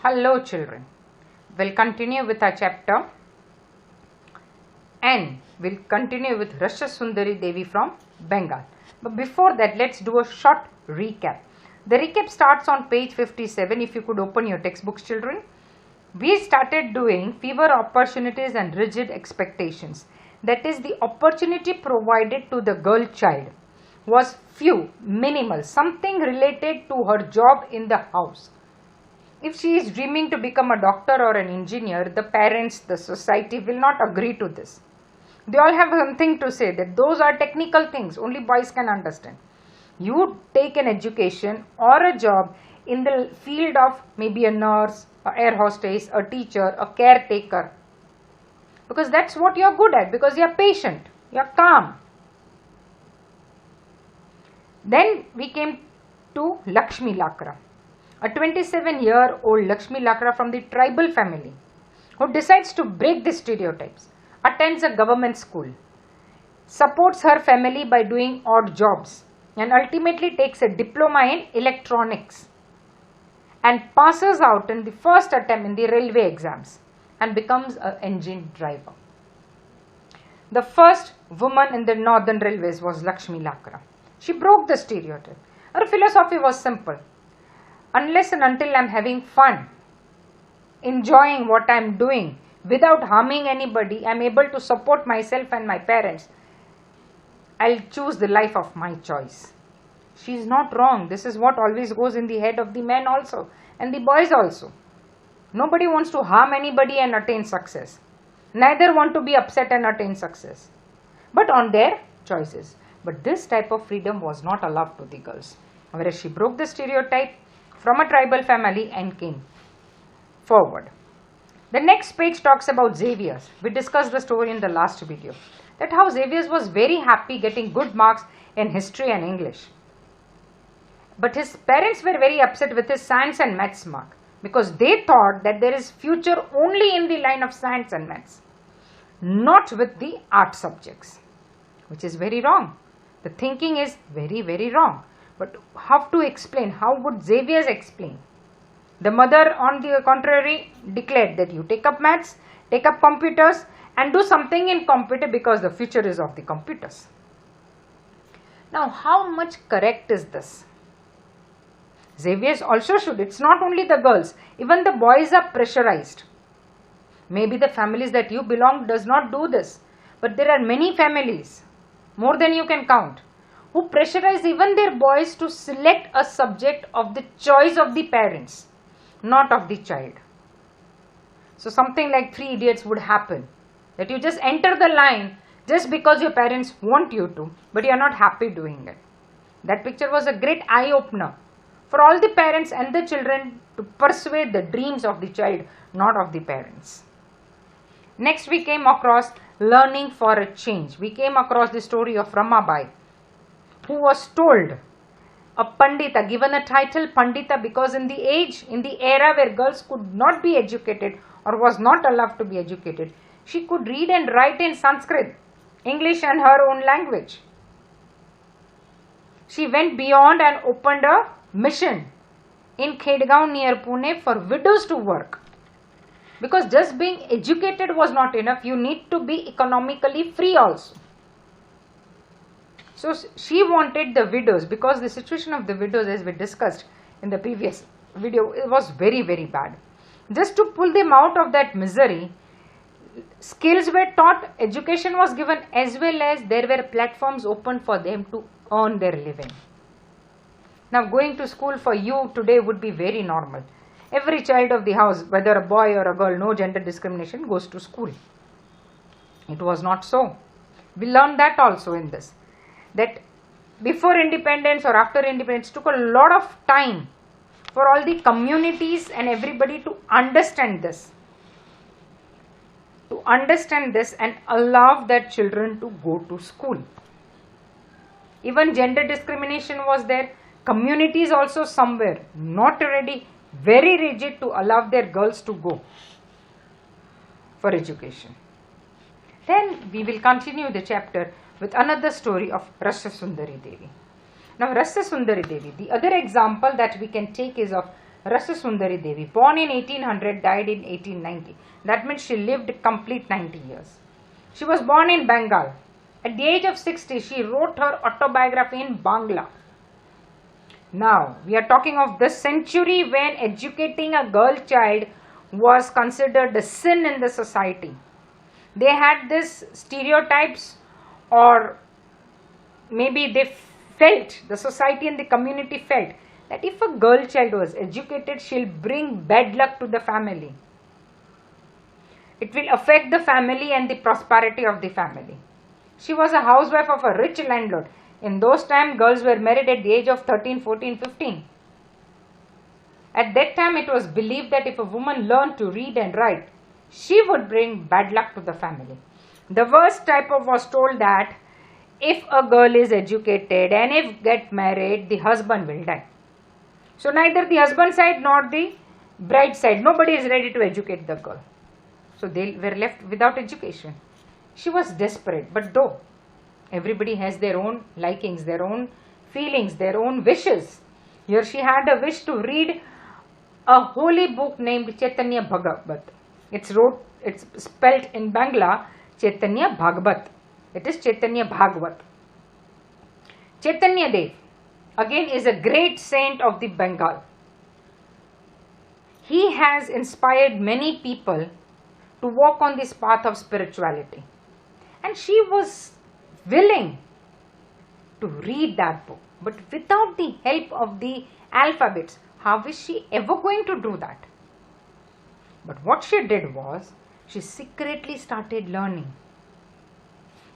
Hello children, we'll continue with our chapter and we'll continue with Rashsundari Devi from Bengal. But before that, let's do a short recap. The recap starts on page 57. If you could open your textbooks, children. We started doing fewer opportunities and rigid expectations. That is, the opportunity provided to the girl child was few, minimal, something related to her job in the house. If she is dreaming to become a doctor or an engineer, the parents, the society will not agree to this. They all have something to say that those are technical things, only boys can understand. You take an education or a job in the field of maybe a nurse, an air hostess, a teacher, a caretaker. Because that's what you are good at, because you are patient, you are calm. Then we came to Lakshmi Lakra. A 27-year-old Lakshmi Lakra from the tribal family who decides to break the stereotypes, attends a government school, supports her family by doing odd jobs and ultimately takes a diploma in electronics and passes out in the first attempt in the railway exams and becomes an engine driver. The first woman in the northern railways was Lakshmi Lakra. She broke the stereotype. Her philosophy was simple. Unless and until I am having fun, enjoying what I am doing without harming anybody, I am able to support myself and my parents, I will choose the life of my choice. She is not wrong. This is what always goes in the head of the men also and the boys also. Nobody wants to harm anybody and attain success. Neither want to be upset and attain success, but on their choices. But this type of freedom was not allowed to the girls. Whereas she broke the stereotype from a tribal family and came forward. The next page talks about Xavier. We discussed the story in the last video. That how Xavier was very happy getting good marks in history and English. But his parents were very upset with his science and maths mark because they thought that there is future only in the line of science and maths, not with the art subjects, which is very wrong. The thinking is very, very wrong. But how to explain? How would Xavier explain? The mother, on the contrary, declared that you take up maths, take up computers and do something in computer because the future is of the computers. Now, how much correct is this? Xavier also should. It's not only the girls. Even the boys are pressurized. Maybe the families that you belong does not do this. But there are many families, more than you can count, who pressurize even their boys to select a subject of the choice of the parents, not of the child. So something like Three Idiots would happen, that you just enter the line just because your parents want you to, but you are not happy doing it. That picture was a great eye-opener for all the parents and the children to persuade the dreams of the child, not of the parents. Next we came across learning for a change. We came across the story of Ramabai, who was told, a Pandita, given a title Pandita because in the age, in the era where girls could not be educated or was not allowed to be educated, she could read and write in Sanskrit, English and her own language. She went beyond and opened a mission in Khedgaon near Pune for widows to work. Because just being educated was not enough, you need to be economically free also. So she wanted the widows, because the situation of the widows, as we discussed in the previous video, it was very, very bad. Just to pull them out of that misery, skills were taught, education was given, as well as there were platforms open for them to earn their living. Now going to school for you today would be very normal. Every child of the house, whether a boy or a girl, no gender discrimination, goes to school. It was not so. We learned that also in this. That before independence or after independence, took a lot of time for all the communities and everybody to understand this. To understand this and allow their children to go to school. Even gender discrimination was there. Communities also somewhere not ready, very rigid to allow their girls to go for education. Then we will continue the chapter with another story of Rashsundari Devi. Now Rashsundari Devi, the other example that we can take is of Rashsundari Devi, born in 1800, died in 1890. That means she lived complete 90 years. She was born in Bengal. At the age of 60, she wrote her autobiography in Bangla. Now, we are talking of the century when educating a girl child was considered a sin in the society. They had this stereotypes, or maybe they felt, the society and the community felt, that if a girl child was educated, she'll bring bad luck to the family. It will affect the family and the prosperity of the family. She was a housewife of a rich landlord. In those times, girls were married at the age of 13, 14, 15. At that time, it was believed that if a woman learned to read and write, she would bring bad luck to the family. The worst type of was told that if a girl is educated and if get married, the husband will die. So neither the husband side nor the bride side, nobody is ready to educate the girl. So they were left without education. She was desperate, but though everybody has their own likings, their own feelings, their own wishes. Here she had a wish to read a holy book named Chaitanya Bhagavat. It's spelled in Bangla Chaitanya Bhagavat. It is Chaitanya Bhagavat. Chaitanya Dev again is a great saint of the Bengal. He has inspired many people to walk on this path of spirituality. And she was willing to read that book. But without the help of the alphabets, how is she ever going to do that? But what she did was, she secretly started learning.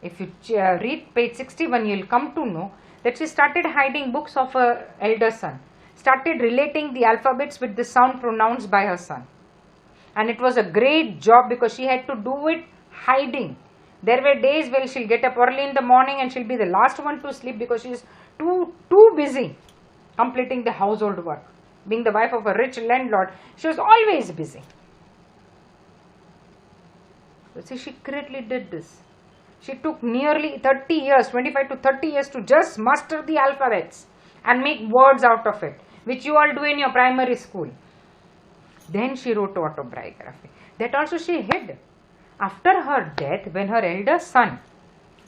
If you read page 61, you will come to know that she started hiding books of her elder son, started relating the alphabets with the sound pronounced by her son. And it was a great job because she had to do it hiding. There were days where she'll get up early in the morning and she'll be the last one to sleep because she's too busy completing the household work. Being the wife of a rich landlord, she was always busy. So she secretly did this. She took nearly 30 years, 25 to 30 years to just master the alphabets and make words out of it, which you all do in your primary school. Then she wrote autobiography. That also she hid. After her death, when her elder son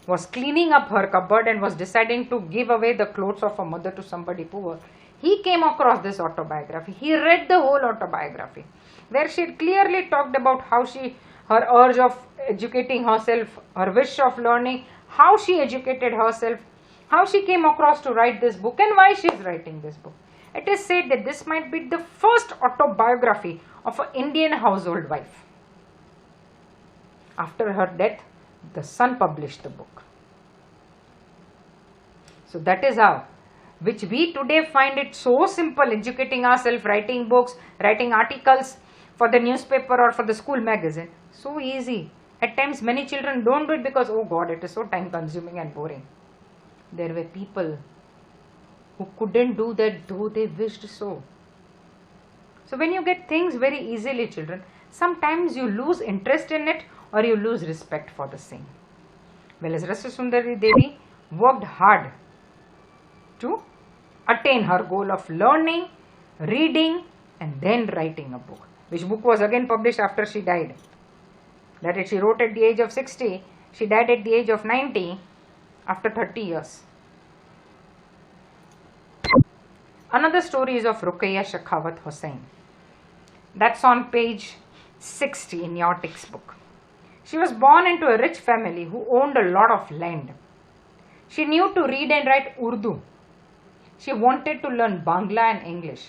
was cleaning up her cupboard and was deciding to give away the clothes of her mother to somebody poor, he came across this autobiography. He read the whole autobiography, where she clearly talked about how her urge of educating herself, her wish of learning, how she educated herself, how she came across to write this book and why she is writing this book. It is said that this might be the first autobiography of an Indian household wife. After her death, the son published the book. So that is how, which we today find it so simple, educating ourselves, writing books, writing articles for the newspaper or for the school magazine. So easy. At times many children don't do it because, oh God, it is so time consuming and boring. There were people who couldn't do that though they wished so. So when you get things very easily, children, sometimes you lose interest in it or you lose respect for the same. Well, as Rashsundari Devi worked hard to attain her goal of learning, reading and then writing a book, which book was again published after she died. That is, she wrote at the age of 60, she died at the age of 90 after 30 years. Another story is of Rukaya Shakawat Hussain. That's on page 60 in your textbook. She was born into a rich family who owned a lot of land. She knew to read and write Urdu. She wanted to learn Bangla and English,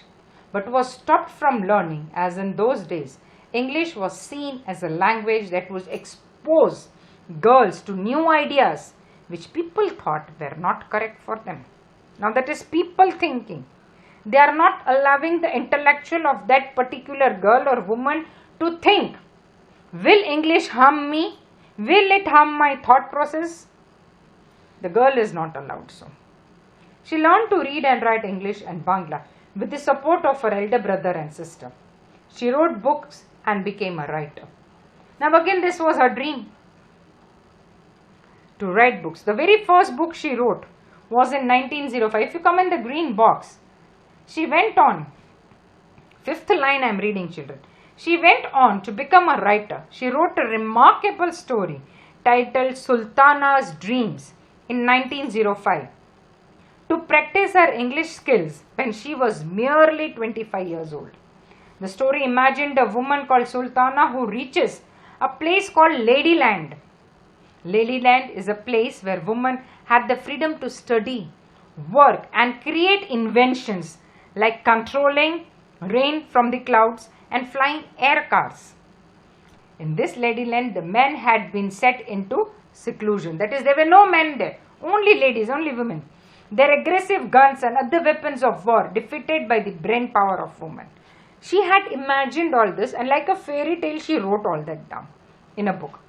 but was stopped from learning as in those days English was seen as a language that would expose girls to new ideas which people thought were not correct for them. Now that is people thinking. They are not allowing the intellectual of that particular girl or woman to think, will English harm me? Will it harm my thought process? The girl is not allowed so. She learned to read and write English and Bangla with the support of her elder brother and sister. She wrote books and became a writer. Now again, this was her dream, to write books. The very first book she wrote was in 1905. If you come in the green box, she went on Fifth line I am reading, children. She went on to become a writer. She wrote a remarkable story titled Sultana's Dreams in 1905 to practice her English skills when she was merely 25 years old. The story imagined a woman called Sultana who reaches a place called Ladyland. Ladyland is a place where women had the freedom to study, work and create inventions like controlling rain from the clouds and flying air cars. In this Ladyland, the men had been set into seclusion. That is, there were no men there, only ladies, only women. Their aggressive guns and other weapons of war defeated by the brain power of women. She had imagined all this, and like a fairy tale, she wrote all that down in a book.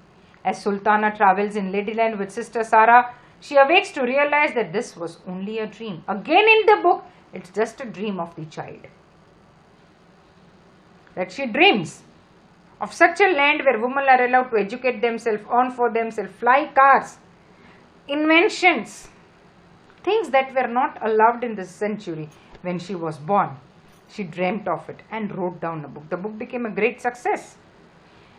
As Sultana travels in Ladyland with Sister Sarah, she awakes to realize that this was only a dream. Again in the book, it's just a dream of the child. That she dreams of such a land where women are allowed to educate themselves, earn for themselves, fly cars, inventions, things that were not allowed in this century when she was born. She dreamt of it and wrote down a book. The book became a great success.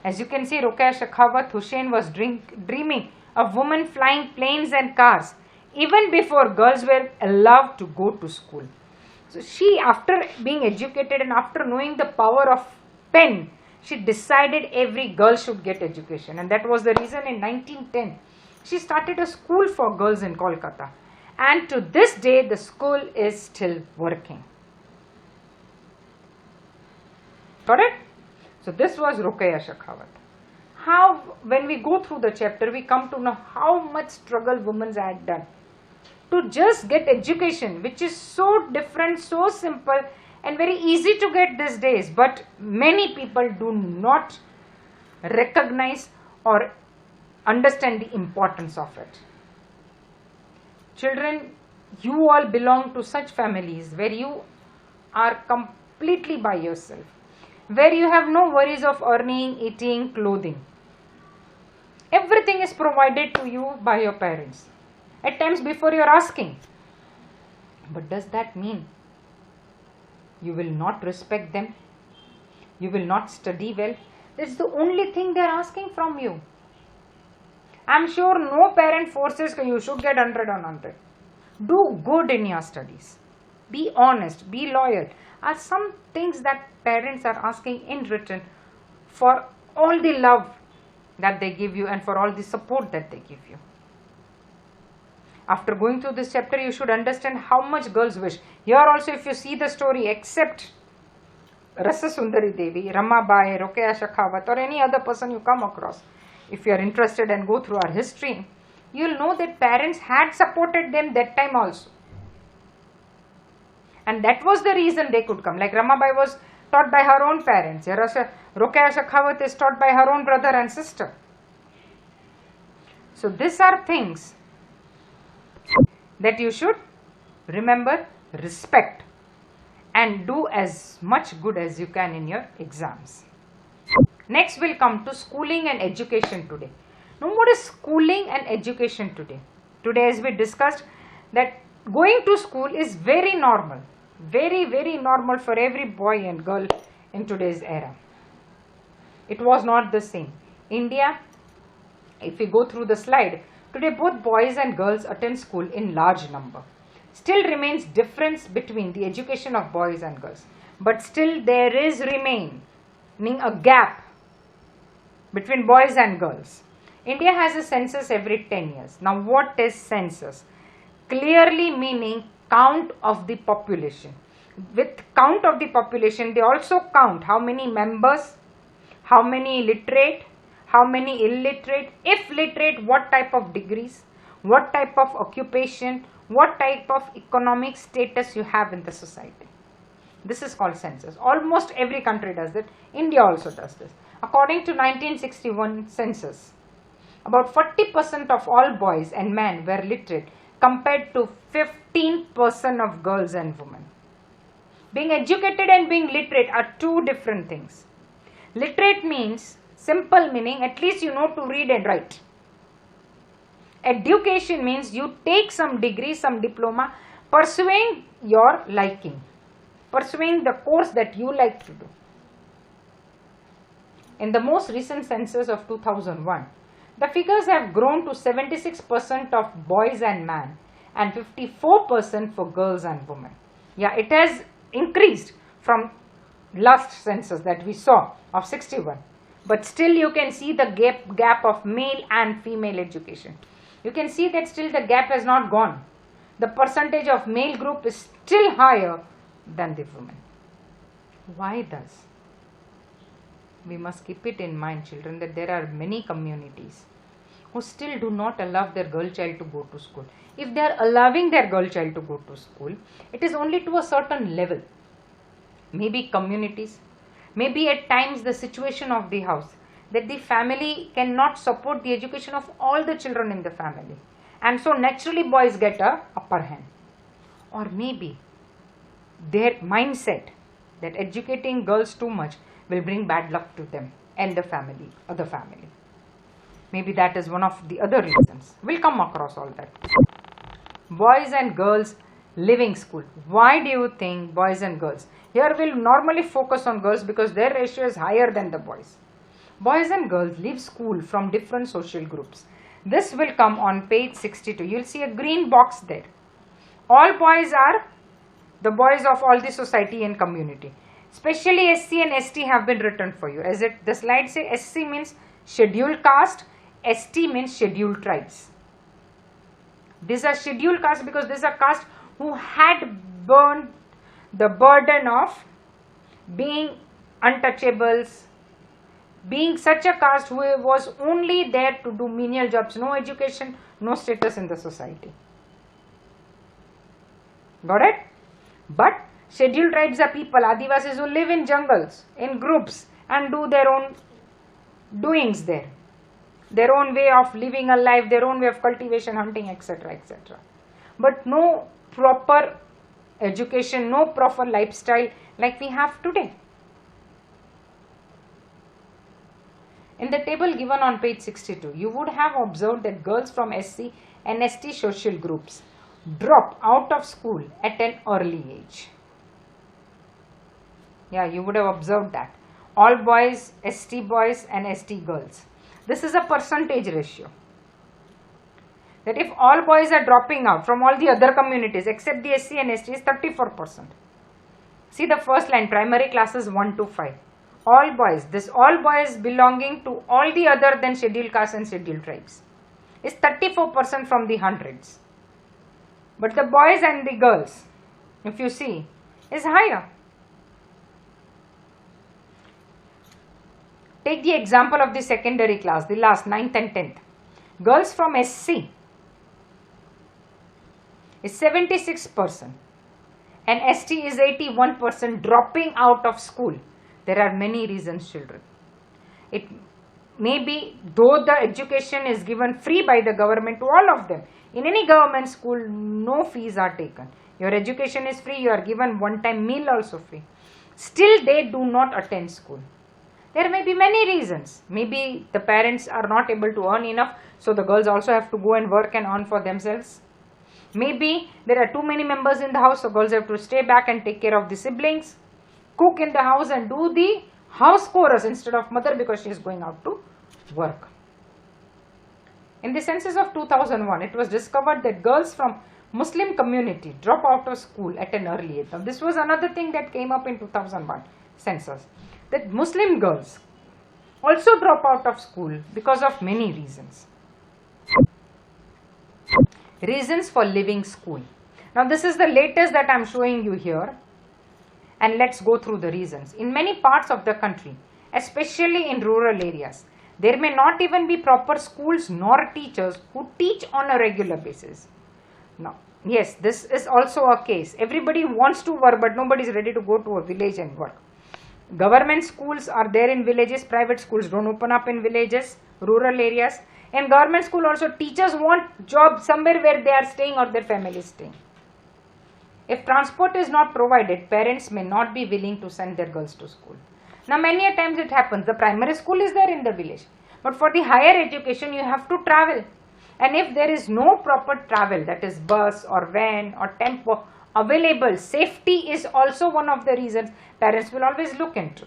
As you can see, Rukaya Shakawat Hussain was dreaming of women flying planes and cars even before girls were allowed to go to school. So she, after being educated and after knowing the power of pen, she decided every girl should get education, and that was the reason in 1910 she started a school for girls in Kolkata, and to this day the school is still working. Got it? So this was Rukaya Shakawat. How, when we go through the chapter, we come to know how much struggle women had done to just get education, which is so different, so simple and very easy to get these days. But many people do not recognize or understand the importance of it. Children, you all belong to such families where you are completely by yourself, where you have no worries of earning, eating, clothing. Everything is provided to you by your parents. At times before you are asking. But does that mean you will not respect them? You will not study well? That's the only thing they are asking from you. I am sure no parent forces you should get 100 on 100. Do good in your studies. Be honest, be loyal. Are some things that parents are asking in return for all the love that they give you and for all the support that they give you. After going through this chapter, you should understand how much girls wish. Here also, if you see the story, except Rashsundari Devi, Ramabai, Rokaya Shakawat, or any other person you come across, if you are interested and go through our history, you will know that parents had supported them that time also. And that was the reason they could come. Like Ramabai was taught by her own parents. Rokaya Shakawat is taught by her own brother and sister. So these are things that you should remember, respect, and do as much good as you can in your exams. Next we'll come to schooling and education today. Now what is schooling and education today? Today, as we discussed, that going to school is very normal. Very, very normal for every boy and girl in today's era. It was not the same. India, if we go through the slide, today both boys and girls attend school in large number. Still remains difference between the education of boys and girls. But still there is remaining a gap between boys and girls. India has a census every 10 years. Now what is census? Clearly meaning count of the population. With count of the population, they also count how many members, how many literate, how many illiterate, if literate, what type of degrees, what type of occupation, what type of economic status you have in the society. This is called census. Almost every country does it. India also does this. According to 1961 census, about 40% of all boys and men were literate compared to 15% of girls and women. Being educated and being literate are two different things. Literate means, simple meaning, at least you know to read and write. Education means you take some degree, some diploma, pursuing your liking. pursuing the course that you like to do. In the most recent census of 2001, the figures have grown to 76% of boys and men and 54% for girls and women. Yeah, it has increased from last census that we saw of 61. But still you can see the gap of male and female education. You can see that still the gap has not gone. The percentage of male group is still higher than the women. Why thus? We must keep it in mind, children, that there are many communities who still do not allow their girl child to go to school. If they are allowing their girl child to go to school, it is only to a certain level. Maybe communities, maybe at times the situation of the house, that the family cannot support the education of all the children in the family. And so naturally boys get a upper hand. Or maybe their mindset that educating girls too much will bring bad luck to them and the family, other family. Maybe that is one of the other reasons. We'll come across all that. Boys and girls leaving school. Why do you think boys and girls? Here we'll normally focus on girls because their ratio is higher than the boys. Boys and girls leave school from different social groups. This will come on page 62. You'll see a green box there. All boys are the boys of all the society and community. Especially SC and ST have been written for you. As the slide says, SC means scheduled caste, ST means scheduled tribes. These are scheduled caste because these are caste who had borne the burden of being untouchables, being such a caste who was only there to do menial jobs, no education, no status in the society. Got it? But scheduled tribes are people, Adivasis, who live in jungles, in groups and do their own doings there. Their own way of living a life, their own way of cultivation, hunting, etc., etc. But no proper education, no proper lifestyle like we have today. In the table given on page 62, you would have observed that girls from SC and ST social groups drop out of school at an early age. Yeah, you would have observed that. All boys, ST boys and ST girls. This is a percentage ratio. That if all boys are dropping out from all the other communities except the SC and ST is 34%. See the first line, primary classes 1 to 5. All boys, this all boys belonging to all the other than scheduled castes and scheduled tribes is 34% from the hundreds. But the boys and the girls, if you see, is higher. Take the example of the secondary class, the last 9th and 10th. Girls from SC is 76% and ST is 81% dropping out of school. There are many reasons, children. It may be, though the education is given free by the government to all of them. In any government school, no fees are taken. Your education is free, you are given one-time meal also free. Still, they do not attend school. There may be many reasons. Maybe the parents are not able to earn enough, so the girls also have to go and work and earn for themselves. Maybe there are too many members in the house, so girls have to stay back and take care of the siblings, cook in the house and do the house chores instead of mother because she is going out to work. In the census of 2001, it was discovered that girls from Muslim community drop out of school at an early age. Now, this was another thing that came up in 2001 census, that Muslim girls also drop out of school because of many reasons. Reasons for leaving school. Now, this is the latest that I am showing you here. And let's go through the reasons. In many parts of the country, especially in rural areas, there may not even be proper schools nor teachers who teach on a regular basis. Now, yes, this is also a case. Everybody wants to work, but nobody is ready to go to a village and work. Government schools are there in villages, private schools don't open up in villages, rural areas. In government school also, teachers want jobs somewhere where they are staying or their family is staying. If transport is not provided, parents may not be willing to send their girls to school. Now, many a times it happens, the primary school is there in the village, but for the higher education, you have to travel. And if there is no proper travel, that is bus or van or tempo available. Safety is also one of the reasons parents will always look into.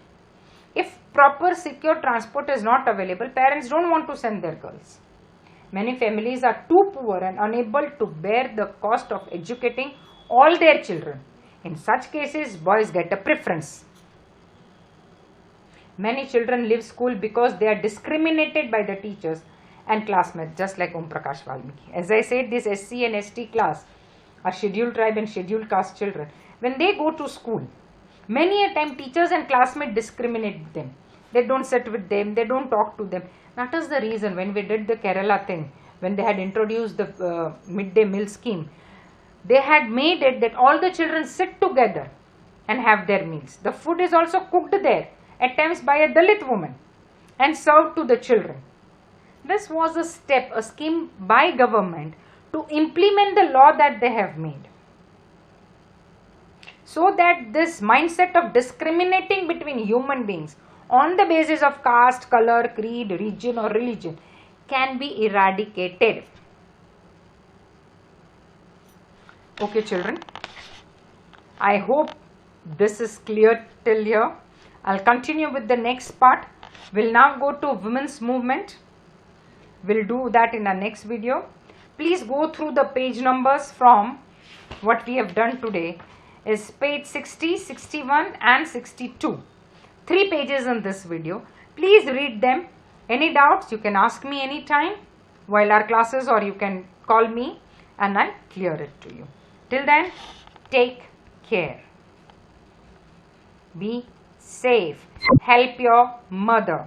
If proper secure transport is not available, parents don't want to send their girls. Many families are too poor and unable to bear the cost of educating all their children. In such cases, boys get a preference. Many children leave school because they are discriminated by the teachers and classmates, just like Om Prakash Valmiki. As I said, this SC and ST class are scheduled tribe and scheduled caste children. When they go to school, many a time teachers and classmates discriminate them. They don't sit with them, they don't talk to them. That is the reason when we did the Kerala thing, when they had introduced the midday meal scheme, they had made it that all the children sit together and have their meals. The food is also cooked there, at times by a Dalit woman, and served to the children. This was a step, a scheme by government to implement the law that they have made, so that this mindset of discriminating between human beings on the basis of caste, color, creed, region or religion can be eradicated. Okay children, I hope this is clear till here. I'll continue with the next part. We'll now go to women's movement. We'll do that in our next video. Please go through the page numbers from what we have done today is page 60, 61 and 62. 3 pages in this video. Please read them. Any doubts you can ask me anytime while our classes, or you can call me and I'll clear it to you. Till then, take care. Be safe. Help your mother.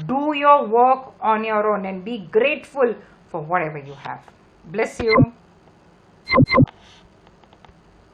Do your work on your own and be grateful for whatever you have. Bless you.